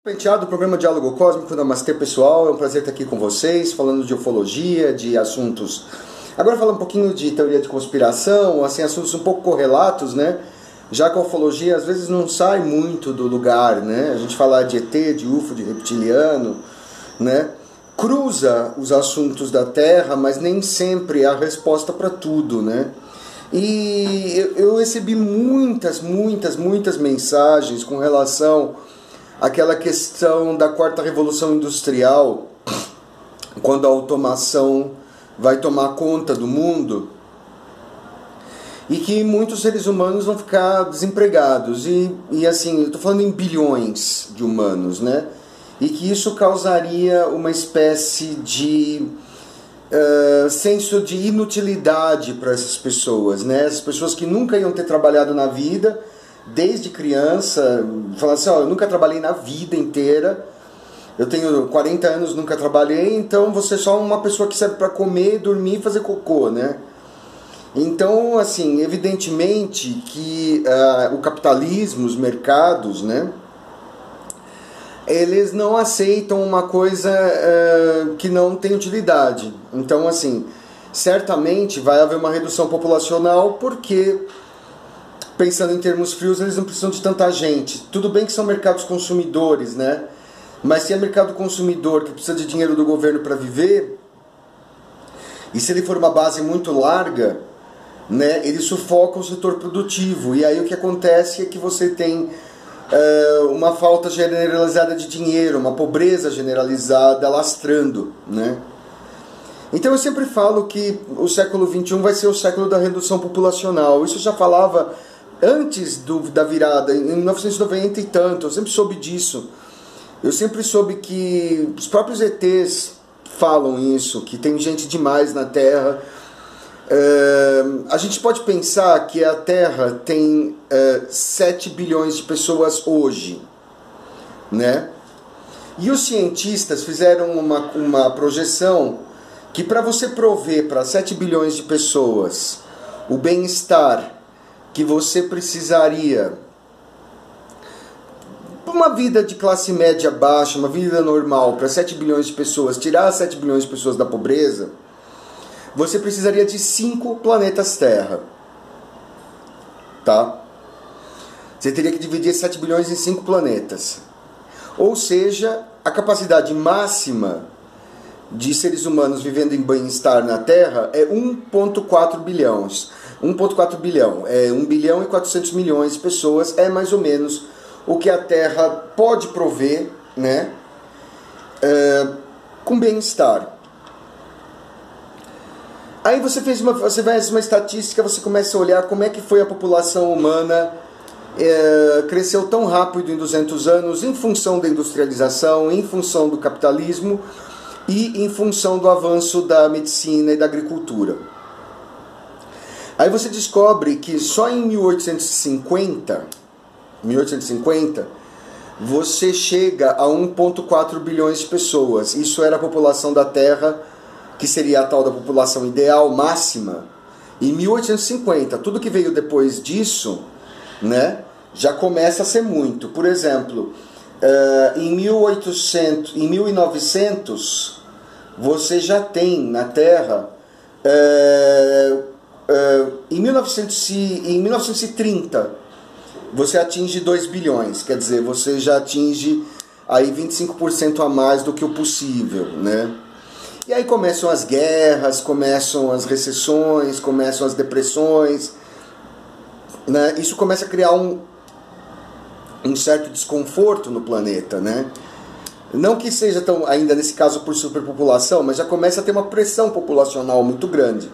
Do programa Diálogo Cósmico, Namastê pessoal, é um prazer estar aqui com vocês, falando de ufologia, de assuntos. Agora falar um pouquinho de teoria de conspiração, assim, assuntos um pouco correlatos, né? Já que a ufologia às vezes não sai muito do lugar, né? A gente fala de ET, de UFO, de reptiliano, né? Cruza os assuntos da Terra, mas nem sempre é a resposta para tudo, né? E eu recebi muitas mensagens com relação àquela questão da quarta revolução industrial, quando a automação vai tomar conta do mundo e que muitos seres humanos vão ficar desempregados. E assim, eu estou falando em bilhões de humanos, né? E que isso causaria uma espécie de senso de inutilidade para essas pessoas, né? As pessoas que nunca iam ter trabalhado na vida, desde criança, falar assim, ó, eu nunca trabalhei na vida inteira, eu tenho 40 anos, nunca trabalhei, então você é só uma pessoa que serve para comer, dormir e fazer cocô, né? Então, assim, evidentemente que o capitalismo, os mercados, né, eles não aceitam uma coisa que não tem utilidade. Então, assim, certamente vai haver uma redução populacional porque, pensando em termos frios, eles não precisam de tanta gente. Tudo bem que são mercados consumidores, né? Mas se é mercado consumidor que precisa de dinheiro do governo para viver, e se ele for uma base muito larga, né, ele sufoca o setor produtivo. E aí o que acontece é que você tem uma falta generalizada de dinheiro, uma pobreza generalizada lastrando, né? Então eu sempre falo que o século XXI vai ser o século da redução populacional. Isso eu já falava antes da virada, em 1990 e tanto, eu sempre soube disso. Eu sempre soube que os próprios ETs falam isso, que tem gente demais na Terra. A gente pode pensar que a Terra tem 7 bilhões de pessoas hoje, né? E os cientistas fizeram uma projeção que para você prover para 7 bilhões de pessoas o bem-estar que você precisaria, uma vida de classe média baixa, uma vida normal para 7 bilhões de pessoas, tirar 7 bilhões de pessoas da pobreza, você precisaria de 5 planetas Terra. Tá? Você teria que dividir 7 bilhões em 5 planetas. Ou seja, a capacidade máxima de seres humanos vivendo em bem-estar na Terra é 1,4 bilhões. 1,4 bilhão. É 1 bilhão e 400 milhões de pessoas. É mais ou menos o que a Terra pode prover, né? Com bem-estar. Aí você faz uma estatística, você começa a olhar como é que foi a população humana, cresceu tão rápido em 200 anos em função da industrialização, em função do capitalismo e em função do avanço da medicina e da agricultura. Aí você descobre que só em 1850, você chega a 1,4 bilhões de pessoas. Isso era a população da Terra, que seria a tal da população ideal máxima, em 1850. Tudo que veio depois disso, né, já começa a ser muito. Por exemplo, em 1900, você já tem na Terra, em 1930, você atinge 2 bilhões, quer dizer, você já atinge aí 25% a mais do que o possível, né? E aí começam as guerras, começam as recessões, começam as depressões, né? Isso começa a criar um certo desconforto no planeta, né? Não que seja tão, ainda nesse caso por superpopulação, mas já começa a ter uma pressão populacional muito grande.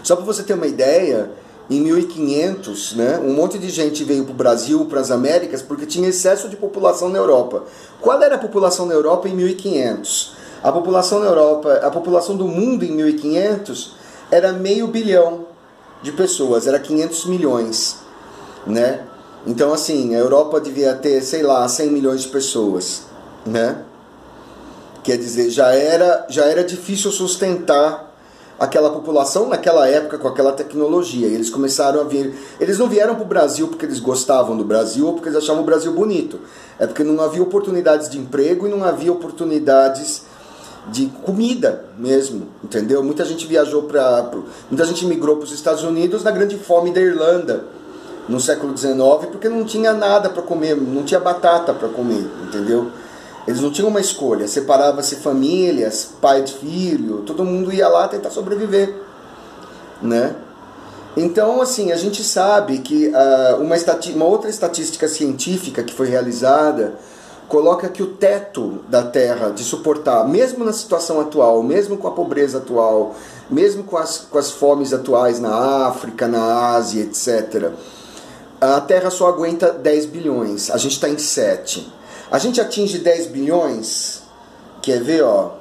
Só para você ter uma ideia, em 1500, né, um monte de gente veio para o Brasil, para as Américas, porque tinha excesso de população na Europa. Qual era a população na Europa em 1500? A população na Europa, a população do mundo em 1500 era 500 milhão de pessoas, era 500 milhões, né? Então, assim, a Europa devia ter, sei lá, 100 milhões de pessoas, né? Quer dizer, já era difícil sustentar aquela população naquela época com aquela tecnologia. E eles começaram a vir. Eles não vieram para o Brasil porque eles gostavam do Brasil ou porque eles achavam o Brasil bonito. É porque não havia oportunidades de emprego e não havia oportunidades de comida mesmo, entendeu? Muita gente viajou muita gente migrou para os Estados Unidos na grande fome da Irlanda no século XIX porque não tinha nada para comer, não tinha batata para comer, entendeu? Eles não tinham uma escolha, separava-se famílias, pai de filho, todo mundo ia lá tentar sobreviver, né? Então, assim, a gente sabe que uma outra estatística científica que foi realizada coloca que o teto da Terra de suportar, mesmo na situação atual, mesmo com a pobreza atual, mesmo com as fomes atuais na África, na Ásia, etc., a Terra só aguenta 10 bilhões, a gente está em 7. A gente atinge 10 bilhões, quer ver, ó,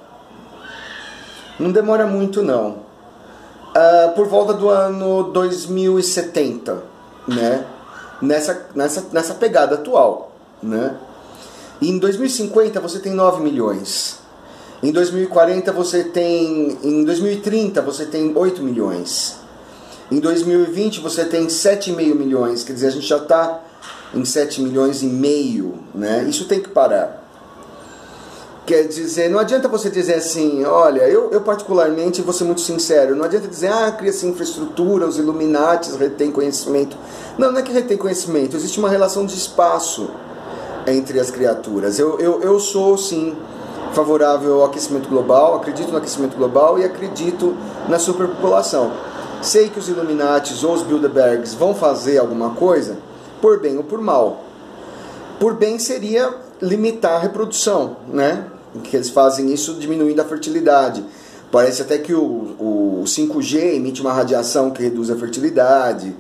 não demora muito não, por volta do ano 2070, né, nessa pegada atual, né, e em 2050 você tem 9 milhões, em 2040 você tem, em 2030 você tem 8 milhões, em 2020 você tem 7,5 milhões, quer dizer, a gente já está em 7 milhões e meio, né? Isso tem que parar. Quer dizer, não adianta você dizer assim, olha, eu particularmente vou ser muito sincero, não adianta dizer, cria-se infraestrutura, os Illuminatis retêm conhecimento. Não, não é que retém conhecimento, existe uma relação de espaço entre as criaturas. Eu sou, sim, favorável ao aquecimento global, acredito no aquecimento global e acredito na superpopulação. Sei que os Illuminatis ou os Bilderbergs vão fazer alguma coisa, por bem ou por mal. Por bem seria limitar a reprodução, né? Que eles fazem isso diminuindo a fertilidade. Parece até que o 5G emite uma radiação que reduz a fertilidade,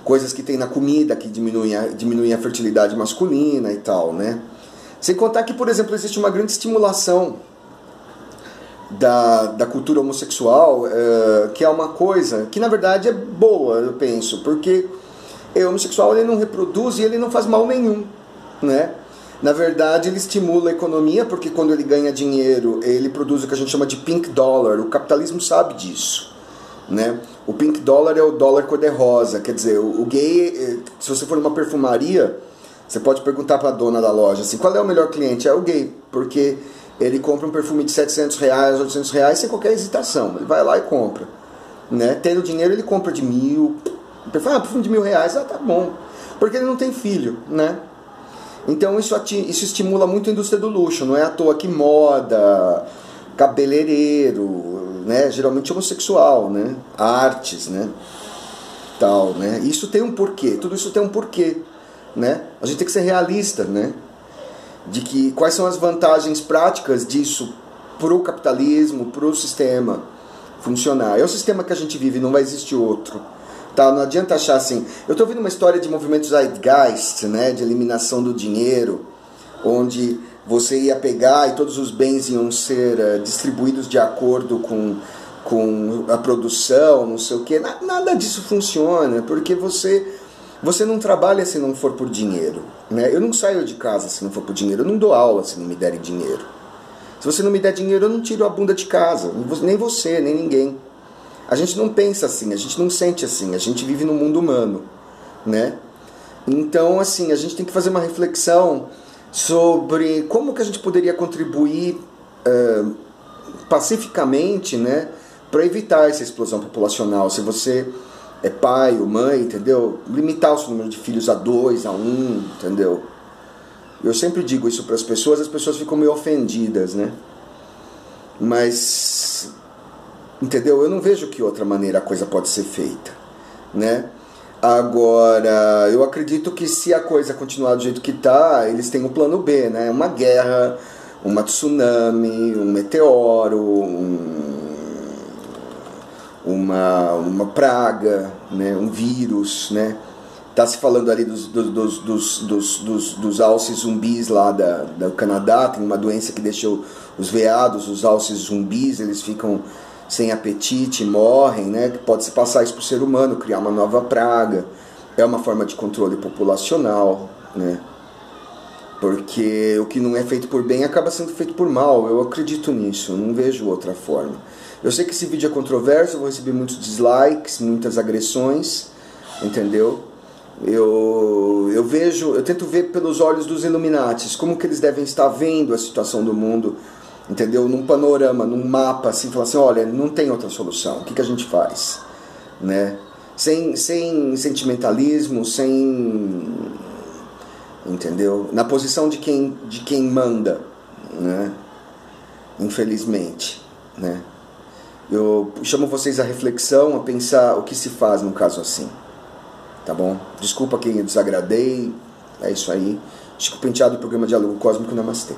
coisas que tem na comida que diminuem a fertilidade masculina e tal, né? Sem contar que, por exemplo, existe uma grande estimulação da cultura homossexual, que é uma coisa que na verdade é boa, eu penso, porque o homossexual ele não reproduz e ele não faz mal nenhum, né? Na verdade ele estimula a economia, porque quando ele ganha dinheiro ele produz o que a gente chama de pink dollar. O capitalismo sabe disso, né? O pink dollar é o dólar cor-de-rosa, quer dizer, o gay, se você for numa perfumaria, você pode perguntar para a dona da loja assim, qual é o melhor cliente? É o gay, porque ele compra um perfume de 700 reais, 800 reais sem qualquer hesitação, ele vai lá e compra, né? Tendo dinheiro ele compra de 1.000, perfume de 1.000 reais, tá bom, porque ele não tem filho, né? Então isso estimula muito a indústria do luxo, não é à toa que moda, cabeleireiro, né? Geralmente homossexual, né? Artes, né? Tal, né? Isso tem um porquê, tudo isso tem um porquê, né? A gente tem que ser realista, né? De que quais são as vantagens práticas disso pro capitalismo, pro sistema funcionar. É o sistema que a gente vive, não vai existir outro. Tá? Não adianta achar assim. Eu estou ouvindo uma história de movimentos Zeitgeist, né, de eliminação do dinheiro, onde você ia pegar e todos os bens iam ser distribuídos de acordo com a produção, não sei o que. Nada disso funciona, porque você não trabalha se não for por dinheiro, né? Eu não saio de casa se não for por dinheiro, eu não dou aula se não me derem dinheiro. Se você não me der dinheiro, eu não tiro a bunda de casa, nem você, nem ninguém. A gente não pensa assim, a gente não sente assim, a gente vive no mundo humano, né? Então, assim, a gente tem que fazer uma reflexão sobre como que a gente poderia contribuir pacificamente, né, para evitar essa explosão populacional. Se você é pai ou mãe, entendeu? Limitar o seu número de filhos a 2, a 1, entendeu? Eu sempre digo isso para as pessoas ficam meio ofendidas, né? Mas, entendeu? Eu não vejo que outra maneira a coisa pode ser feita, né? Agora, eu acredito que se a coisa continuar do jeito que está, eles têm um plano B, né? Uma guerra, uma tsunami, um meteoro, uma praga, né? Um vírus, né? Tá se falando ali dos alces zumbis lá do Canadá. Tem uma doença que deixa os veados, os alces zumbis, eles ficam sem apetite, morrem, né? Pode se passar isso para o ser humano, criar uma nova praga. É uma forma de controle populacional, né? Porque o que não é feito por bem acaba sendo feito por mal. Eu acredito nisso, não vejo outra forma. Eu sei que esse vídeo é controverso, eu vou receber muitos dislikes, muitas agressões, entendeu? Eu tento ver pelos olhos dos Illuminatis, como que eles devem estar vendo a situação do mundo, entendeu? Num panorama, num mapa, assim, falar assim, olha, não tem outra solução, o que a gente faz? Né? Sem sentimentalismo, sem... entendeu? Na posição de quem manda, né? Infelizmente, né? Eu chamo vocês à reflexão, a pensar o que se faz num caso assim, tá bom? Desculpa quem eu desagradei, é isso aí. Chico Penteado, programa Diálogo Cósmico, Namastê.